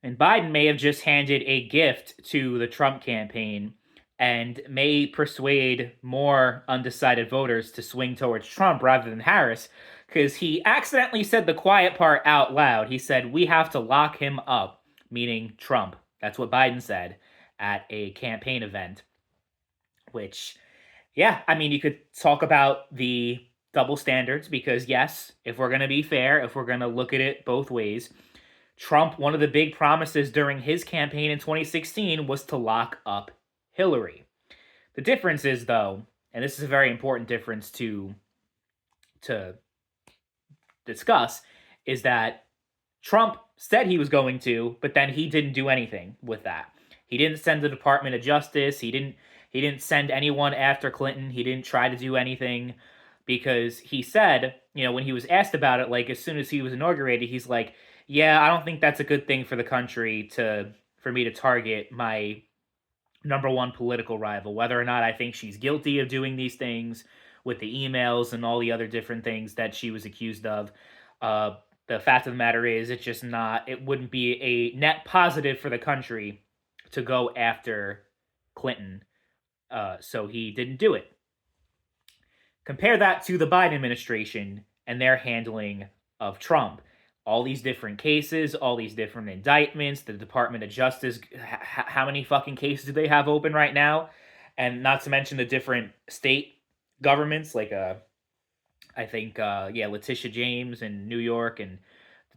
And Biden may have just handed a gift to the Trump campaign and may persuade more undecided voters to swing towards Trump rather than Harris because he accidentally said the quiet part out loud. He said, "We have to lock him up," meaning Trump. That's what Biden said at a campaign event, which, yeah, I mean, you could talk about the double standards because, yes, if we're going to be fair, if we're going to look at it both ways, Trump, one of the big promises during his campaign in 2016 was to lock up Hillary. The difference is, though, and this is a very important difference to discuss, is that Trump said he was going to, but then he didn't do anything with that. He didn't send the Department of Justice. He didn't send anyone after Clinton. He didn't try to do anything because he said, when he was asked about it, like as soon as he was inaugurated, he's like, "Yeah, I don't think that's a good thing for the country for me to target my number one political rival, whether or not I think she's guilty of doing these things with the emails and all the other different things that she was accused of. The fact of the matter is, it wouldn't be a net positive for the country to go after Clinton." So he didn't do it. Compare that to the Biden administration and their handling of Trump. All these different cases, all these different indictments, the Department of Justice, how many fucking cases do they have open right now? And not to mention the different state governments, like I think Letitia James in New York, and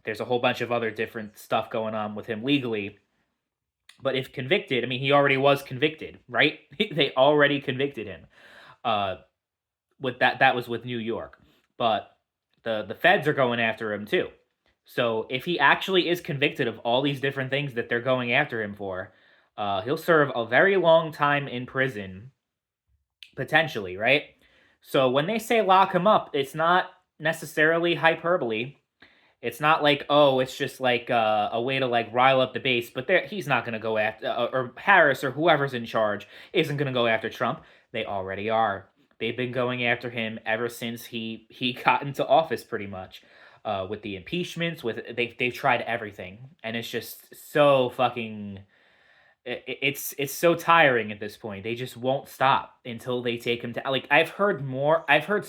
there's a whole bunch of other different stuff going on with him legally. But if convicted, I mean, he already was convicted, right? They already convicted him. With that was with New York, but the feds are going after him too. So if he actually is convicted of all these different things that they're going after him for, he'll serve a very long time in prison, potentially, right? So when they say lock him up, it's not necessarily hyperbole. It's not like, oh, it's just like a way to like rile up the base, but he's not going to go after, or Harris or whoever's in charge isn't going to go after Trump. They already are. They've been going after him ever since he got into office, pretty much. With the impeachments, they've tried everything, and it's just so fucking. It's so tiring at this point. They just won't stop until they take him down. Like I've heard more. I've heard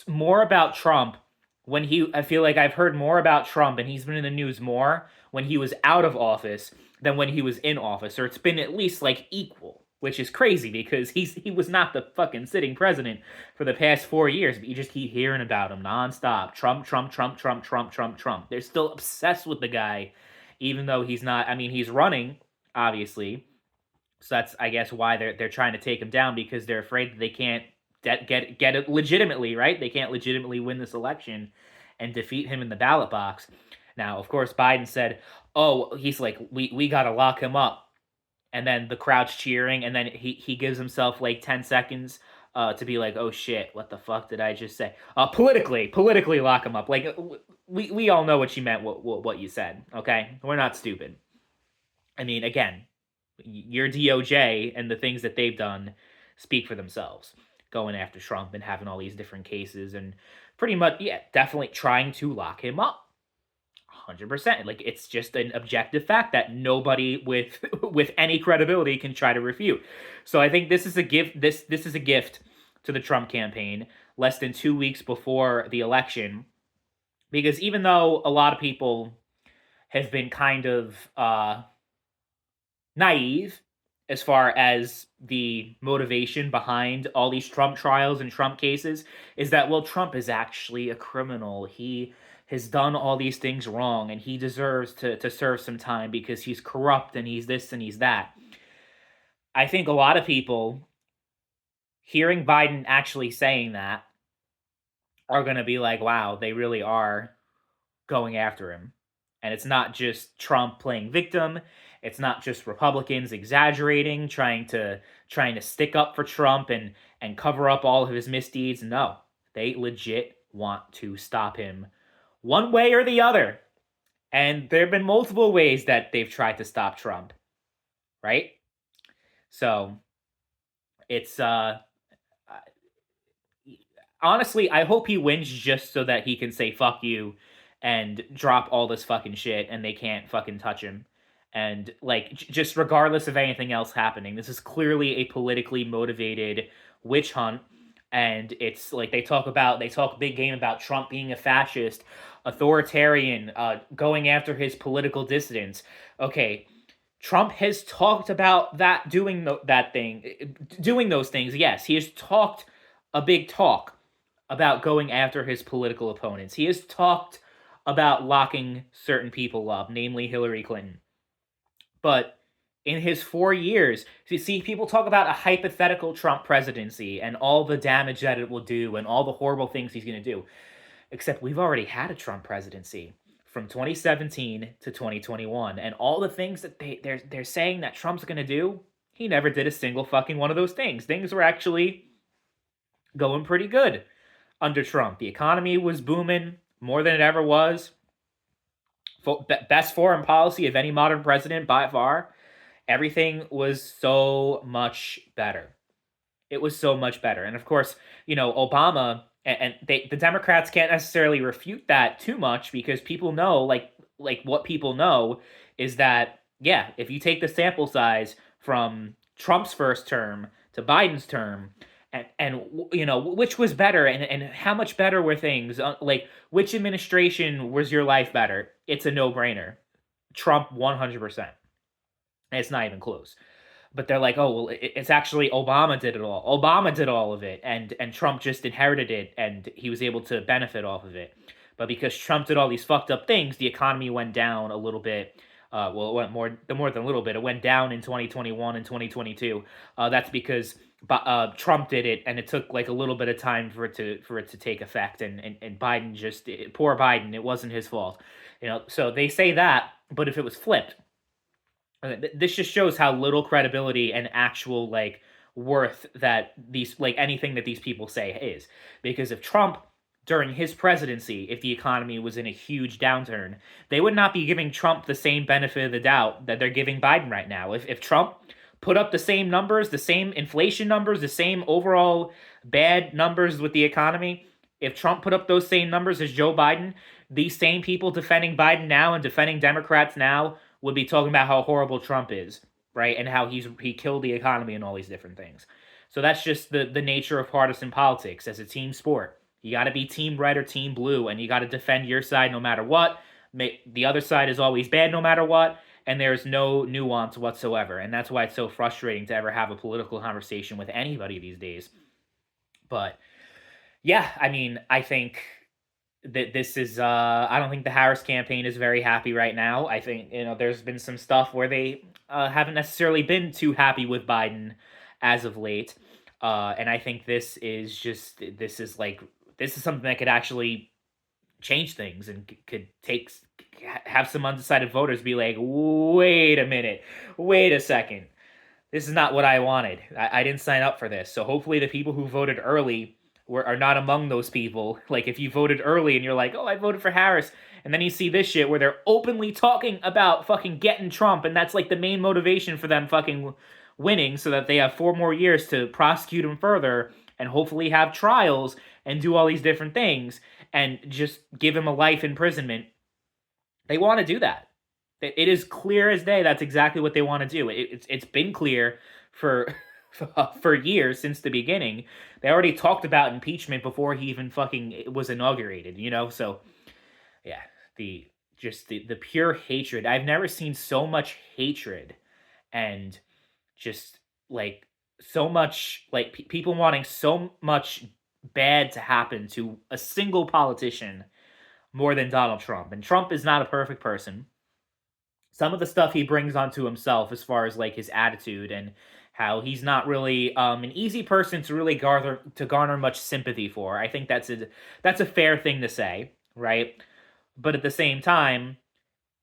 more about Trump when he. I feel like I've heard more about Trump, and he's been in the news more when he was out of office than when he was in office, or it's been at least like equal, which is crazy because he was not the fucking sitting president for the past 4 years, but you just keep hearing about him nonstop. Trump, Trump, Trump, Trump, Trump, Trump, Trump. They're still obsessed with the guy, even though he's not. I mean, he's running, obviously. So that's, I guess, why they're trying to take him down, because they're afraid that they can't get it legitimately, right? They can't legitimately win this election and defeat him in the ballot box. Now, of course, Biden said, "Oh, he's like, we got to lock him up," and then the crowd's cheering, and then he gives himself like 10 seconds to be like, "Oh shit, what the fuck did I just say?" Politically lock him up. Like we all know what you meant. What you said. Okay, we're not stupid. I mean, again, your DOJ and the things that they've done speak for themselves. Going after Trump and having all these different cases and pretty much, yeah, definitely trying to lock him up. 100%. Like it's just an objective fact that nobody with with any credibility can try to refute. So I think this is a gift. This is a gift to the Trump campaign less than 2 weeks before the election, because even though a lot of people have been kind of naive as far as the motivation behind all these Trump trials and Trump cases, is that, well, Trump is actually a criminal. He has done all these things wrong and he deserves to serve some time because he's corrupt and he's this and he's that. I think a lot of people hearing Biden actually saying that are going to be like, wow, they really are going after him. And it's not just Trump playing victim. It's not just Republicans exaggerating, trying to stick up for Trump and cover up all of his misdeeds. No, they legit want to stop him one way or the other. And there have been multiple ways that they've tried to stop Trump, right? So it's honestly, I hope he wins just so that he can say fuck you and drop all this fucking shit and they can't fucking touch him. And like just regardless of anything else happening, this is clearly a politically motivated witch hunt. And it's like they talk big game about Trump being a fascist, authoritarian, going after his political dissidents. Okay, Trump has talked about that doing those things. Yes, he has talked a big talk about going after his political opponents. He has talked about locking certain people up, namely Hillary Clinton. But in his 4 years, you see, people talk about a hypothetical Trump presidency and all the damage that it will do and all the horrible things he's going to do. Except we've already had a Trump presidency from 2017 to 2021, and all the things that they're saying that Trump's going to do, he never did a single fucking one of those things. Things were actually going pretty good under Trump. The economy was booming more than it ever was. Best foreign policy of any modern president by far. Everything was so much better. It was so much better. And of course, Obama and the Democrats can't necessarily refute that too much because people know, like what people know is that, yeah, if you take the sample size from Trump's first term to Biden's term, and which was better and how much better were things, like which administration was your life better? It's a no-brainer. Trump 100%. It's not even close. But they're like, oh well, it's actually Obama did it all. Obama did all of it, and Trump just inherited it, and he was able to benefit off of it. But because Trump did all these fucked up things, the economy went down a little bit. Well, it went more than a little bit. It went down in 2021 and 2022. That's because Trump did it, and it took like a little bit of time for it to take effect. And Biden poor Biden, it wasn't his fault. So they say that, but if it was flipped, this just shows how little credibility and actual like worth that these like anything that these people say is. Because if Trump during his presidency, if the economy was in a huge downturn, they would not be giving Trump the same benefit of the doubt that they're giving Biden right now. If Trump put up the same numbers, the same inflation numbers, the same overall bad numbers with the economy, if Trump put up those same numbers as Joe Biden, these same people defending Biden now and defending Democrats now would be talking about how horrible Trump is, right? And how he killed the economy and all these different things. So that's just the nature of partisan politics as a team sport. You got to be team red or team blue, and you got to defend your side no matter what. The other side is always bad no matter what, and there's no nuance whatsoever. And that's why it's so frustrating to ever have a political conversation with anybody these days. But yeah, I mean, I think that this is I don't think the Harris campaign is very happy right now. I think there's been some stuff where they haven't necessarily been too happy with Biden as of late, and I think this is something that could actually change things and could have some undecided voters be like, wait a minute, wait a second, this is not what I wanted. I didn't sign up for this. So hopefully the people who voted early are not among those people. Like if you voted early and you're like, oh, I voted for Harris, and then you see this shit where they're openly talking about fucking getting Trump, and that's like the main motivation for them fucking winning, so that they have 4 more years to prosecute him further and hopefully have trials and do all these different things and just give him a life imprisonment. They want to do that. It is clear as day that's exactly what they want to do. It's been clear for years since the beginning. They already talked about impeachment before he even fucking was inaugurated, So, yeah, the pure hatred. I've never seen so much hatred and just like so much like people wanting so much bad to happen to a single politician more than Donald Trump. And Trump is not a perfect person. Some of the stuff he brings onto himself as far as like his attitude and how he's not really an easy person to really garner much sympathy for. I think that's a fair thing to say, right? But at the same time,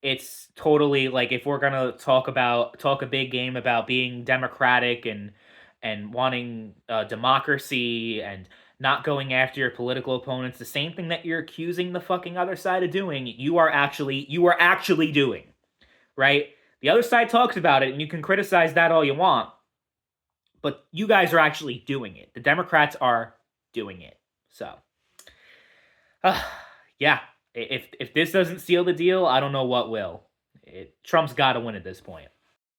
it's totally like if we're gonna talk a big game about being democratic and wanting democracy and not going after your political opponents, the same thing that you're accusing the fucking other side of doing, you are actually doing, right? The other side talks about it, and you can criticize that all you want, but you guys are actually doing it. The Democrats are doing it. So, yeah, if this doesn't seal the deal, I don't know what will. Trump's got to win at this point.